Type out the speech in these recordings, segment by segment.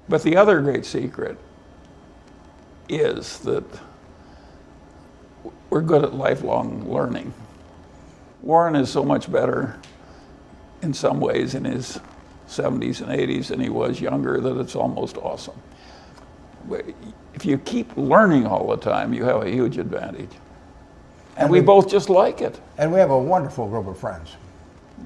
But the other great secret is that we're good at lifelong learning. Warren is so much better in some ways in his 70s and 80s than he was younger that it's almost awesome. If you keep learning all the time, you have a huge advantage. And we both just like it. And we have a wonderful group of friends,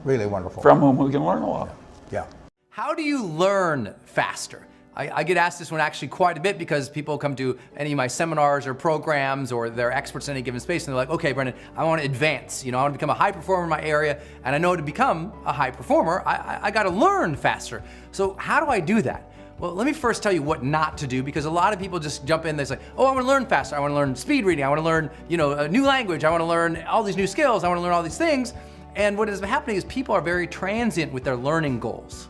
really wonderful. From whom we can learn a lot. Yeah. How do you learn faster? I get asked this one actually quite a bit because people come to any of my seminars or programs or they're experts in any given space and they're like, okay, Brendan, I want to advance. I want to become a high performer in my area, and I know to become a high performer, I got to learn faster. So how do I do that? Well, let me first tell you what not to do, because a lot of people just jump in, they say, oh, I want to learn faster. I want to learn speed reading. I want to learn, a new language. I want to learn all these new skills. I want to learn all these things. And what is happening is people are very transient with their learning goals.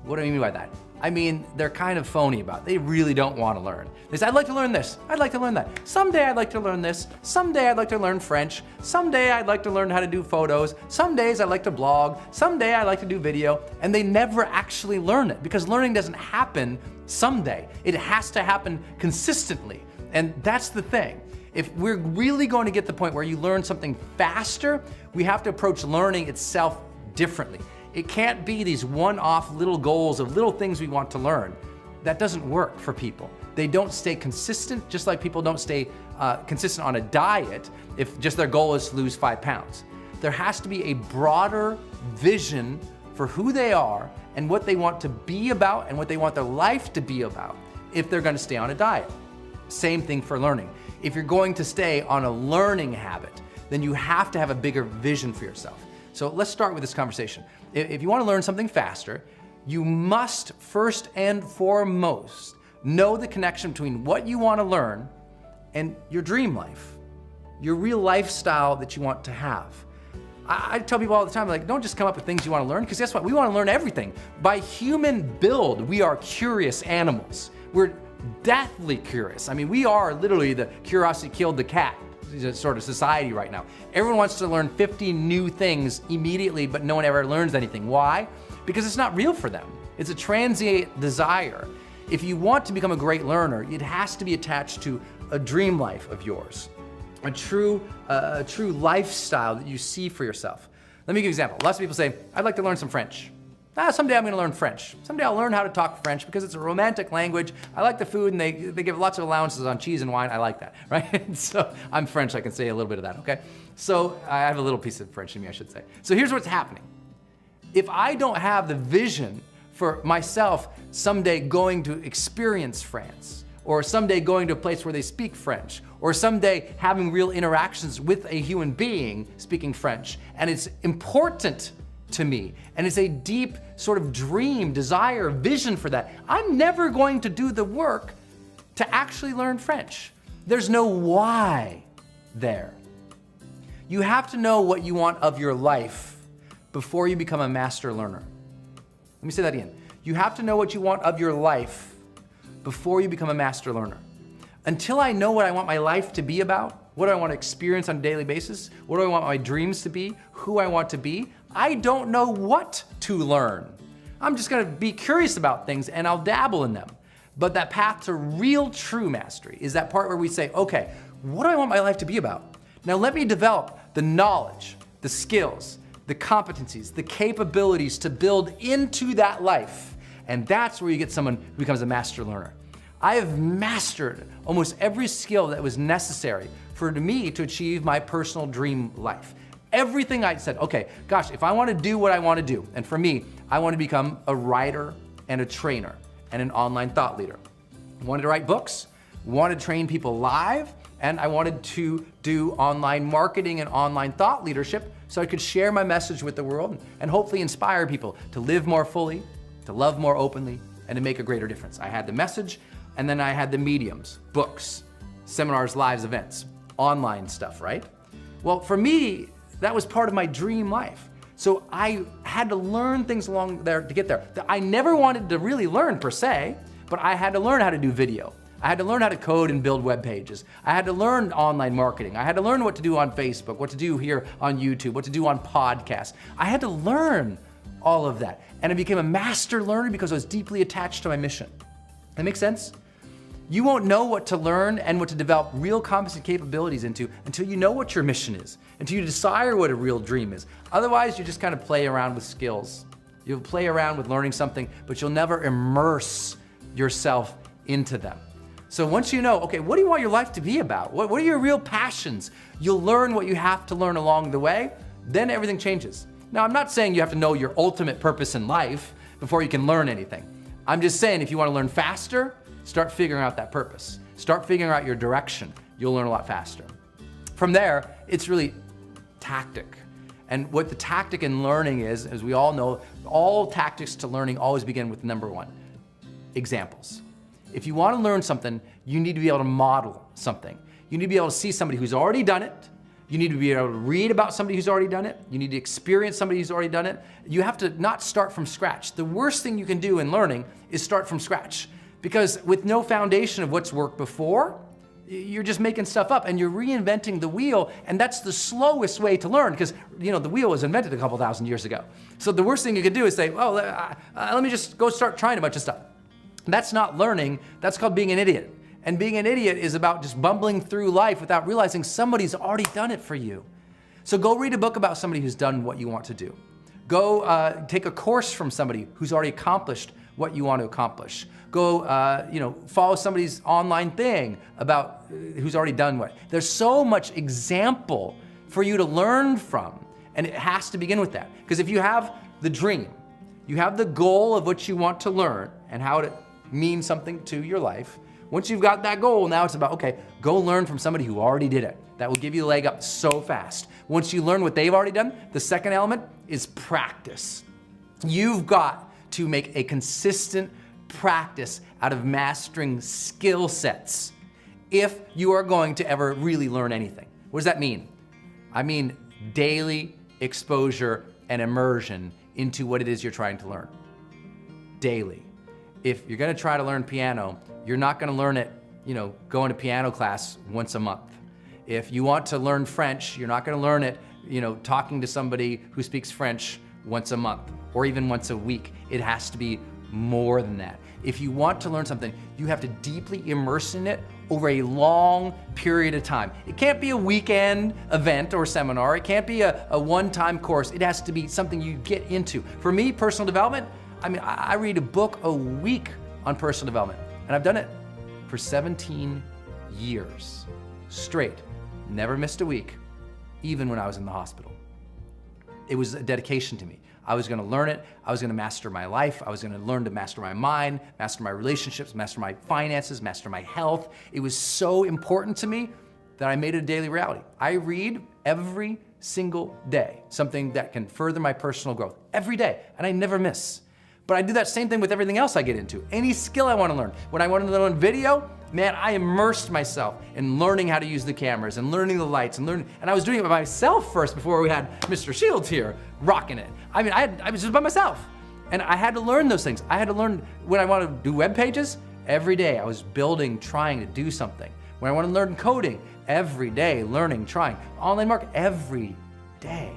What do I mean by that? I mean, they're kind of phony about it. They really don't want to learn. They say, I'd like to learn this. I'd like to learn that. Someday I'd like to learn this. Someday I'd like to learn French. Someday I'd like to learn how to do photos. Some days I'd like to blog. Someday I'd like to do video. And they never actually learn it, because learning doesn't happen someday. It has to happen consistently. And that's the thing. If we're really going to get to the point where you learn something faster, we have to approach learning itself differently. It can't be these one-off little goals of little things we want to learn. That doesn't work for people. They don't stay consistent, just like people don't stay consistent on a diet if just their goal is to lose 5 pounds. There has to be a broader vision for who they are and what they want to be about and what they want their life to be about if they're going to stay on a diet. Same thing for learning. If you're going to stay on a learning habit, then you have to have a bigger vision for yourself. So let's start with this conversation. If you want to learn something faster, you must first and foremost know the connection between what you want to learn and your dream life, your real lifestyle that you want to have. I tell people all the time, like, don't just come up with things you want to learn, because guess what? We want to learn everything. By human build, we are curious animals. We're deathly curious. I mean, we are literally the curiosity killed the cat sort of society right now. Everyone wants to learn 50 new things immediately, but no one ever learns anything. Why? Because it's not real for them. It's a transient desire. If you want to become a great learner, it has to be attached to a dream life of yours, a true lifestyle that you see for yourself. Let me give you an example. Lots of people say, I'd like to learn some French. Someday I'm going to learn French. Someday I'll learn how to talk French because it's a romantic language. I like the food, and they give lots of allowances on cheese and wine. I like that, right? So I'm French, I can say a little bit of that, okay? So I have a little piece of French in me, I should say. So here's what's happening. If I don't have the vision for myself someday going to experience France, or someday going to a place where they speak French, or someday having real interactions with a human being speaking French, and it's important to me, and it's a deep sort of dream, desire, vision for that, I'm never going to do the work to actually learn French. There's no why there. You have to know what you want of your life before you become a master learner. Let me say that again. You have to know what you want of your life before you become a master learner. Until I know what I want my life to be about, what do I want to experience on a daily basis, what do I want my dreams to be, who I want to be, I don't know what to learn. I'm just going to be curious about things and I'll dabble in them. But that path to real true mastery is that part where we say, okay, what do I want my life to be about? Now let me develop the knowledge, the skills, the competencies, the capabilities to build into that life. And that's where you get someone who becomes a master learner. I have mastered almost every skill that was necessary for me to achieve my personal dream life. Everything I said, okay, gosh, if I want to do what I want to do, and for me, I want to become a writer and a trainer and an online thought leader. I wanted to write books, wanted to train people live, and I wanted to do online marketing and online thought leadership so I could share my message with the world and hopefully inspire people to live more fully, to love more openly, and to make a greater difference. I had the message, and then I had the mediums, books, seminars, lives, events, online stuff, right? Well, for me, that was part of my dream life. So I had to learn things along there to get there that I never wanted to really learn per se, but I had to learn how to do video. I had to learn how to code and build web pages. I had to learn online marketing. I had to learn what to do on Facebook, what to do here on YouTube, what to do on podcasts. I had to learn all of that. And I became a master learner because I was deeply attached to my mission. That makes sense? You won't know what to learn and what to develop real competent capabilities into until you know what your mission is, until you decide what a real dream is. Otherwise, you just kind of play around with skills. You'll play around with learning something, but you'll never immerse yourself into them. So once you know, okay, what do you want your life to be about? What are your real passions? You'll learn what you have to learn along the way, then everything changes. Now, I'm not saying you have to know your ultimate purpose in life before you can learn anything. I'm just saying if you want to learn faster, start figuring out that purpose. Start figuring out your direction. You'll learn a lot faster. From there, it's really tactic. And what the tactic in learning is, as we all know, all tactics to learning always begin with number one, examples. If you want to learn something, you need to be able to model something. You need to be able to see somebody who's already done it. You need to be able to read about somebody who's already done it. You need to experience somebody who's already done it. You have to not start from scratch. The worst thing you can do in learning is start from scratch, because with no foundation of what's worked before, you're just making stuff up and you're reinventing the wheel, and that's the slowest way to learn, because the wheel was invented a couple thousand years ago. So the worst thing you could do is say, well, let me just go start trying a bunch of stuff. That's not learning, that's called being an idiot. And being an idiot is about just bumbling through life without realizing somebody's already done it for you. So go read a book about somebody who's done what you want to do. Go take a course from somebody who's already accomplished what you want to accomplish. Go follow somebody's online thing about who's already done what. There's so much example for you to learn from, and it has to begin with that. Because if you have the dream, you have the goal of what you want to learn and how it means something to your life. Once you've got that goal, now it's about, okay, go learn from somebody who already did it. That will give you a leg up so fast. Once you learn what they've already done, the second element is practice. You've got to make a consistent practice out of mastering skill sets if you are going to ever really learn anything. What does that mean? I mean daily exposure and immersion into what it is you're trying to learn. Daily. If you're gonna try to learn piano, you're not gonna learn it, going to piano class once a month. If you want to learn French, you're not gonna learn it, talking to somebody who speaks French once a month or even once a week. It has to be more than that. If you want to learn something, you have to deeply immerse in it over a long period of time. It can't be a weekend event or seminar. It can't be a one-time course. It has to be something you get into. For me, personal development, I read a book a week on personal development, and I've done it for 17 years straight. Never missed a week, even when I was in the hospital. It was a dedication to me. I was gonna learn it. I was gonna master my life. I was gonna learn to master my mind, master my relationships, master my finances, master my health. It was so important to me that I made it a daily reality. I read every single day something that can further my personal growth, every day, and I never miss. But I do that same thing with everything else I get into. Any skill I wanna learn. When I wanted to learn video, man, I immersed myself in learning how to use the cameras and learning the lights and I was doing it by myself first before we had Mr. Shields here rocking it. I was just by myself. And I had to learn those things. I had to learn when I wanted to do web pages, every day I was building, trying to do something. When I want to learn coding, every day, learning, trying. Online marketing, every day.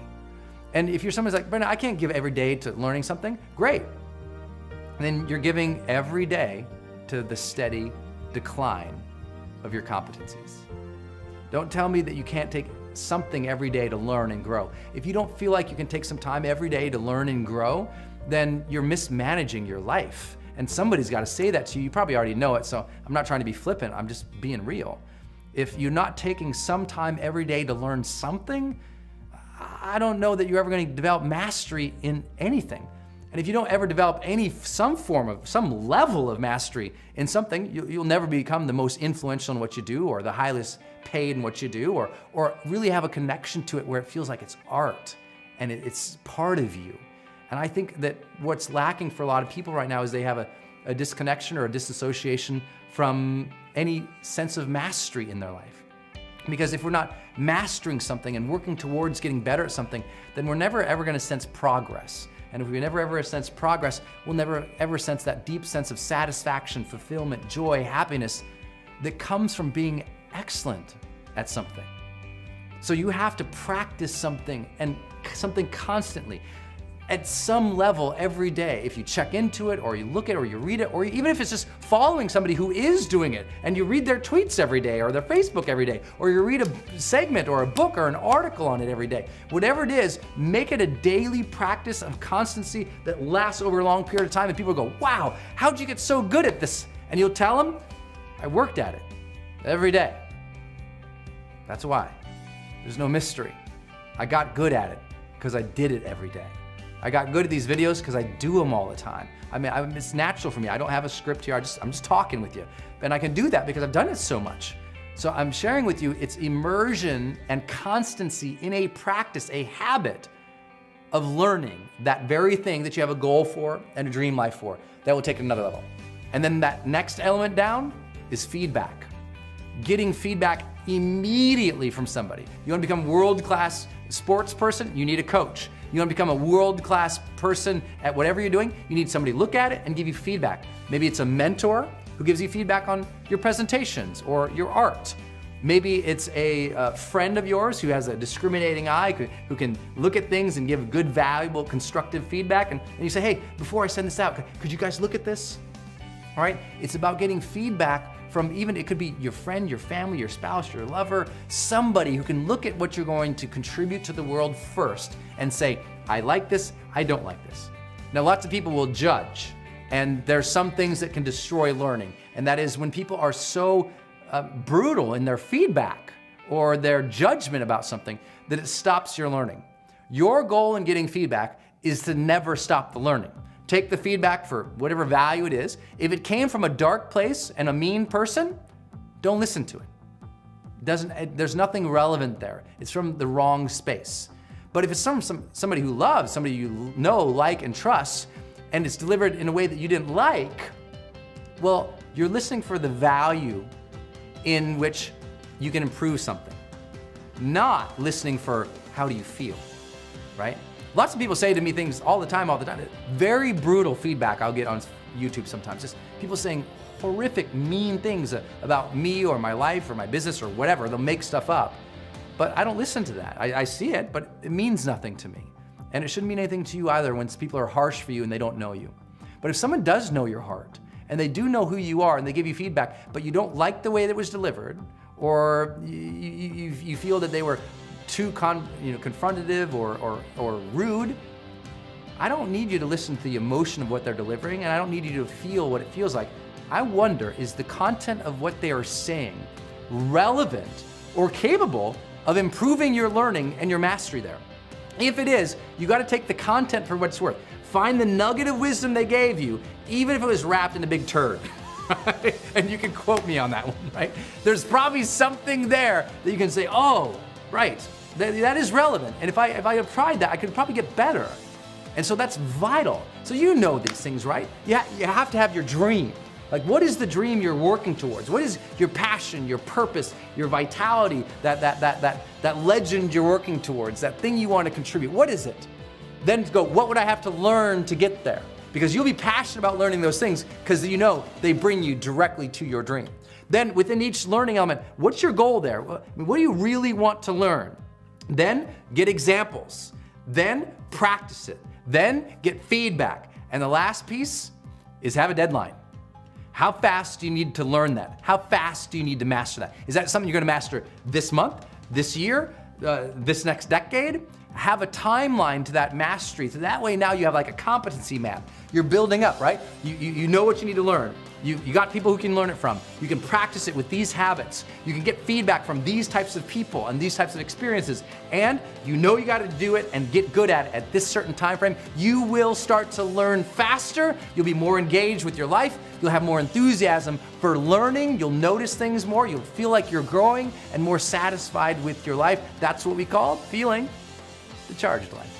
And if you're somebody's like, Brendan, I can't give every day to learning something, great. And then you're giving every day to the steady decline of your competencies. Don't tell me that you can't take something every day to learn and grow. If you don't feel like you can take some time every day to learn and grow, then you're mismanaging your life. And somebody's got to say that to you. You probably already know it, so I'm not trying to be flippant, I'm just being real. If you're not taking some time every day to learn something, I don't know that you're ever going to develop mastery in anything. And if you don't ever develop some level of mastery in something, you'll never become the most influential in what you do or the highest paid in what you do or really have a connection to it where it feels like it's art and it's part of you. And I think that what's lacking for a lot of people right now is they have a disconnection or a disassociation from any sense of mastery in their life. Because if we're not mastering something and working towards getting better at something, then we're never ever gonna sense progress. And if we never ever sense progress, we'll never ever sense that deep sense of satisfaction, fulfillment, joy, happiness that comes from being excellent at something. So you have to practice something and something constantly. at some level every day, if you check into it or you look at it or you read it, or even if it's just following somebody who is doing it and you read their tweets every day or their Facebook every day, or you read a segment or a book or an article on it every day, whatever it is, make it a daily practice of constancy that lasts over a long period of time, and people go, wow, how'd you get so good at this? And you'll tell them, I worked at it every day. That's why. There's no mystery. I got good at it because I did it every day. I got good at these videos because I do them all the time. I mean, it's natural for me. I don't have a script here. I'm just talking with you. And I can do that because I've done it so much. So I'm sharing with you, it's immersion and constancy in a practice, a habit of learning that very thing that you have a goal for and a dream life for, that will take it another level. And then that next element down is feedback. Getting feedback immediately from somebody. You want to become a world-class sports person? You need a coach. You want to become a world-class person at whatever you're doing? You need somebody to look at it and give you feedback. Maybe it's a mentor who gives you feedback on your presentations or your art. Maybe it's a friend of yours who has a discriminating eye, who can look at things and give good, valuable, constructive feedback. And you say, hey, before I send this out, could you guys look at this? All right? It's about getting feedback from even, it could be your friend, your family, your spouse, your lover, somebody who can look at what you're going to contribute to the world first and say, I like this, I don't like this. Now, lots of people will judge, and there's some things that can destroy learning, and that is when people are so brutal in their feedback or their judgment about something that it stops your learning. Your goal in getting feedback is to never stop the learning. Take the feedback for whatever value it is. If it came from a dark place and a mean person, don't listen to it. There's nothing relevant there. It's from the wrong space. But if it's somebody who loves, somebody you know, like, and trust, and it's delivered in a way that you didn't like, well, you're listening for the value in which you can improve something, not listening for how do you feel, right? Lots of people say to me things all the time. Very brutal feedback I'll get on YouTube sometimes. Just people saying horrific, mean things about me or my life or my business or whatever. They'll make stuff up. But I don't listen to that. I see it, but it means nothing to me. And it shouldn't mean anything to you either when people are harsh for you and they don't know you. But if someone does know your heart and they do know who you are and they give you feedback, but you don't like the way that it was delivered, or you feel that they were too confrontative or rude, I don't need you to listen to the emotion of what they're delivering, and I don't need you to feel what it feels like. I wonder, is the content of what they are saying relevant or capable of improving your learning and your mastery there? If it is, you got to take the content for what it's worth. Find the nugget of wisdom they gave you, even if it was wrapped in a big turd. And you can quote me on that one, right? There's probably something there that you can say, oh, right, that is relevant. And if I applied that, I could probably get better. And so that's vital. So you know these things, right? You have to have your dream. Like, what is the dream you're working towards? What is your passion, your purpose, your vitality, that legend you're working towards, that thing you want to contribute? What is it? Then go, what would I have to learn to get there? Because you'll be passionate about learning those things because you know they bring you directly to your dream. Then within each learning element, what's your goal there? What do you really want to learn? Then get examples. Then practice it. Then get feedback. And the last piece is have a deadline. How fast do you need to learn that? How fast do you need to master that? Is that something you're gonna master this month, this year, this next decade? Have a timeline to that mastery. So that way now you have like a competency map. You're building up, right? You know what you need to learn. You got people who can learn it from. You can practice it with these habits. You can get feedback from these types of people and these types of experiences. And you know you got to do it and get good at it at this certain time frame. You will start to learn faster. You'll be more engaged with your life. You'll have more enthusiasm for learning. You'll notice things more. You'll feel like you're growing and more satisfied with your life. That's what we call feeling the charged life.